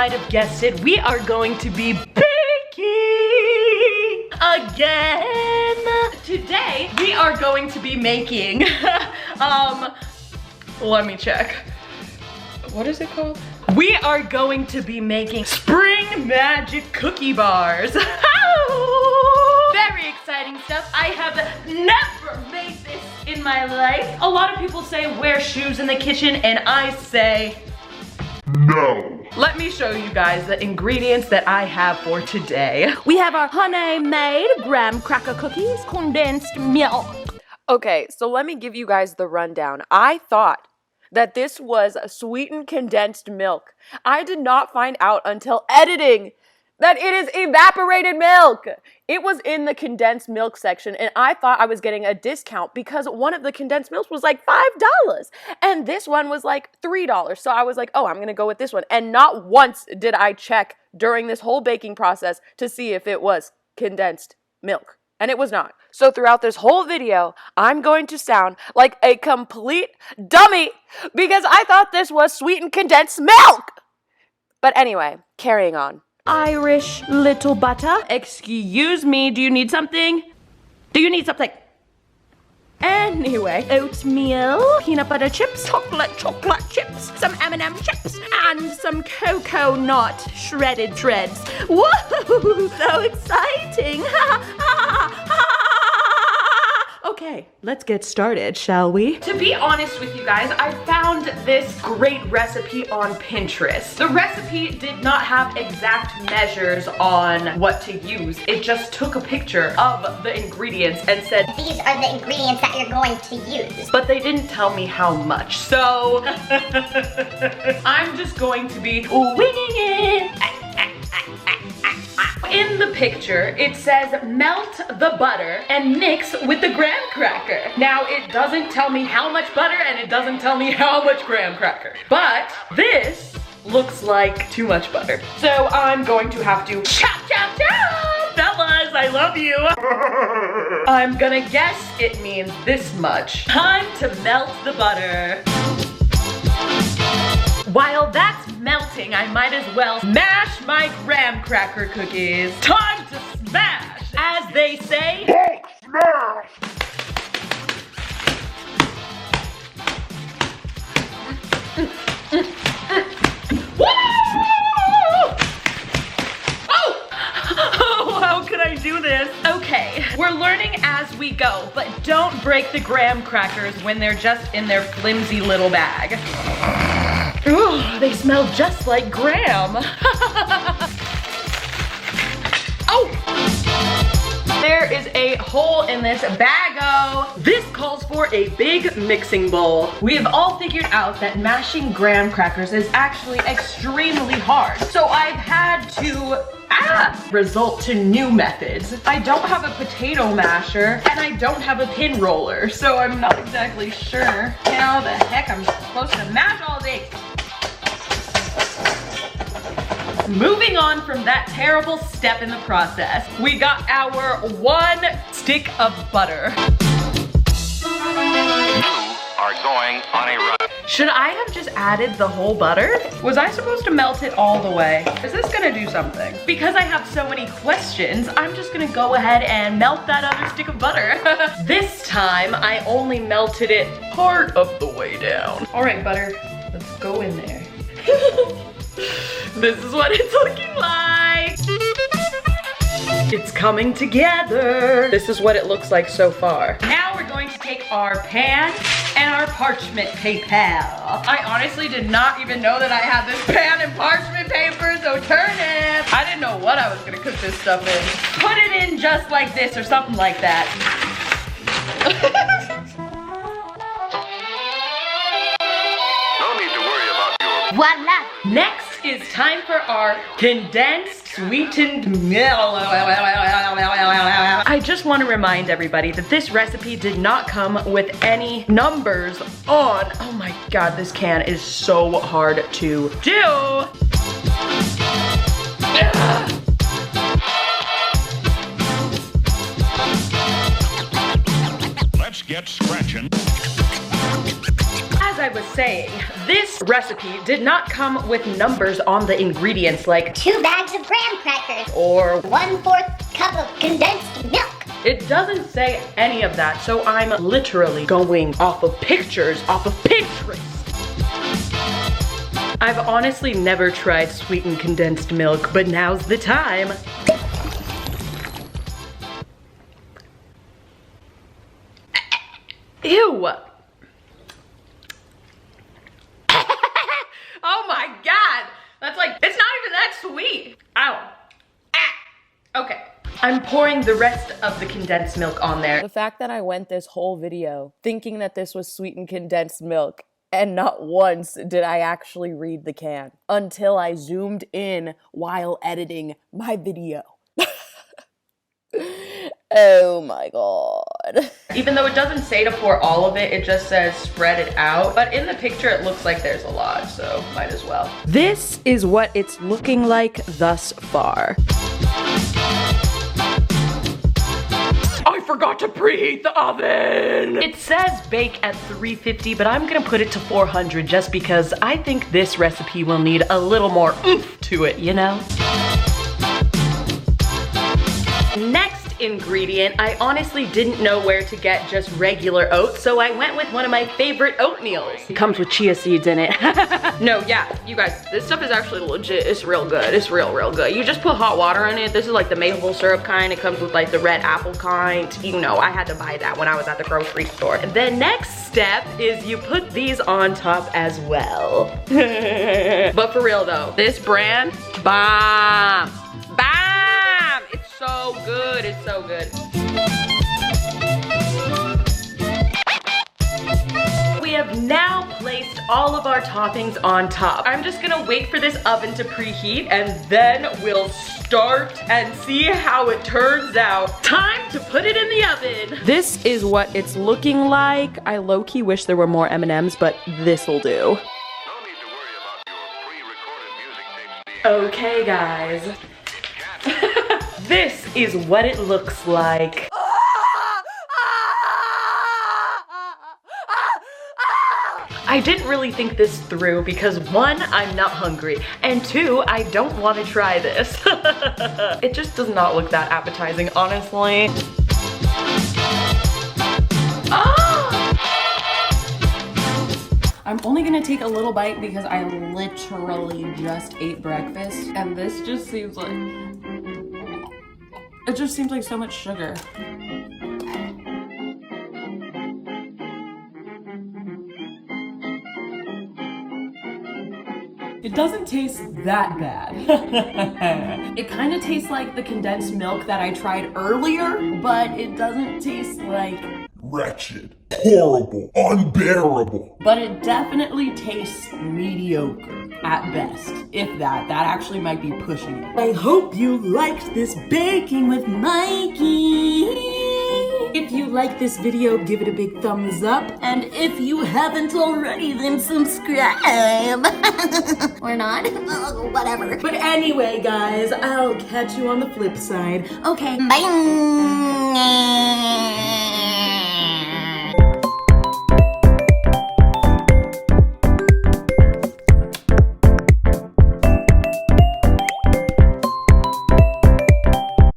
might have guessed it, we are going to be baking again. Today, we are going to be making, let me check. What is it called? We are going to be making spring magic cookie bars. Very exciting stuff. I have never made this in my life. A lot of people say wear shoes in the kitchen, and I say no. Let me show you guys the ingredients that I have for today. We have our honey-made graham cracker cookies, condensed milk. Okay, so let me give you guys the rundown. I thought that this was sweetened condensed milk. I did not find out until editing that it is evaporated milk. It was in the condensed milk section, and I thought I was getting a discount because one of the condensed milks was like $5 and this one was like $3. So I was like, oh, I'm gonna go with this one. And not once did I check during this whole baking process to see if it was condensed milk. And it was not. So throughout this whole video, I'm going to sound like a complete dummy because I thought this was sweetened condensed milk. But anyway, carrying on. Irish little butter. Excuse me, do you need something? Do you need something? Anyway, oatmeal, peanut butter chips, chocolate chips, some M&M chips, and some cocoa nut shredded shreds. Whoa, so exciting! Okay, let's get started, shall we? To be honest with you guys, I found this great recipe on Pinterest. The recipe did not have exact measures on what to use. It just took a picture of the ingredients and said, these are the ingredients that you're going to use. But they didn't tell me how much, so I'm just going to be winging it. In the picture, it says melt the butter and mix with the graham cracker. Now, it doesn't tell me how much butter and it doesn't tell me how much graham cracker. But this looks like too much butter. So I'm going to have to chop, chop, chop! Fellas, I love you! I'm gonna guess it means this much. Time to melt the butter. While that's melting, I might as well smash my graham cracker cookies. Time to smash! As they say, smash! Oh, how could I do this? Okay, we're learning as we go, but don't break the graham crackers when they're just in their flimsy little bag. Ooh, they smell just like graham. Oh! There is a hole in this bag-o. This calls for a big mixing bowl. We have all figured out that mashing graham crackers is actually extremely hard. So I've had to resort to new methods. I don't have a potato masher and I don't have a pin roller, so I'm not exactly sure how the heck I'm supposed to mash all these. Moving on from that terrible step in the process, we got our one stick of butter. You are going on a run. Should I have just added the whole butter? Was I supposed to melt it all the way? Is this gonna do something? Because I have so many questions, I'm just gonna go ahead and melt that other stick of butter. This time, I only melted it part of the way down. All right, butter, let's go in there. This is what it's looking like. It's coming together. This is what it looks like so far. Now we're going to take our pan and our parchment paper. I honestly did not even know that I had this pan and parchment paper, so turn it. I didn't know what I was gonna cook this stuff in. Put it in just like this or something like that. No need to worry about your... Voila! Next is time for our condensed sweetened milk. I just want to remind everybody that this recipe did not come with any numbers on. Oh my god, this can is so hard to do. Let's get get scratching. As I was saying, this recipe did not come with numbers on the ingredients like 2 bags of graham crackers. or 1/4 cup of condensed milk. it doesn't say any of that, so I'm literally going off of pictures off of Pinterest. I've honestly never tried sweetened condensed milk, but now's the time. Ew! Oh my god! That's like, it's not even that sweet. Ow. Ah. Okay. I'm pouring the rest of the condensed milk on there. The fact that I went this whole video thinking that this was sweetened condensed milk, and not once did I actually read the can until I zoomed in while editing my video. Oh my god. Even though it doesn't say to pour all of it, it just says spread it out. But in the picture, it looks like there's a lot, so might as well. This is what it's looking like thus far. I forgot to preheat the oven! It says bake at 350, but I'm gonna put it to 400 just because I think this recipe will need a little more oomph to it, you know? Next ingredient, I honestly didn't know where to get just regular oats, so I went with one of my favorite oatmeals. It comes with chia seeds in it. No, yeah, you guys, this stuff is actually legit. It's real good. It's real good. You just put hot water in it. This is like the maple syrup kind. It comes with like the red apple kind. You know, I had to buy that when I was at the grocery store. The next step is you put these on top as well. But for real though, this brand, bomb. Bam! It's so good, it's so good. We have now placed all of our toppings on top. I'm just gonna wait for this oven to preheat and then we'll start and see how it turns out. Time to put it in the oven. This is what it's looking like. I low-key wish there were more M&Ms, but this'll do. No need to worry about your pre-recorded music tapes. Okay, guys. This is what it looks like. I didn't really think this through because 1, I'm not hungry, and 2, I don't want to try this. It just does not look that appetizing, honestly. I'm only gonna take a little bite because I literally just ate breakfast, and this just seems like, it just seems like so much sugar. It doesn't taste that bad. It kind of tastes like the condensed milk that I tried earlier, but it doesn't taste like wretched, horrible, unbearable. But it definitely tastes mediocre at best. If that actually might be pushing it. I hope you liked this baking with Mikey. If you like this video, give it a big thumbs up. And if you haven't already, then subscribe. Or not. Whatever. But anyway, guys, I'll catch you on the flip side. Okay, Bye.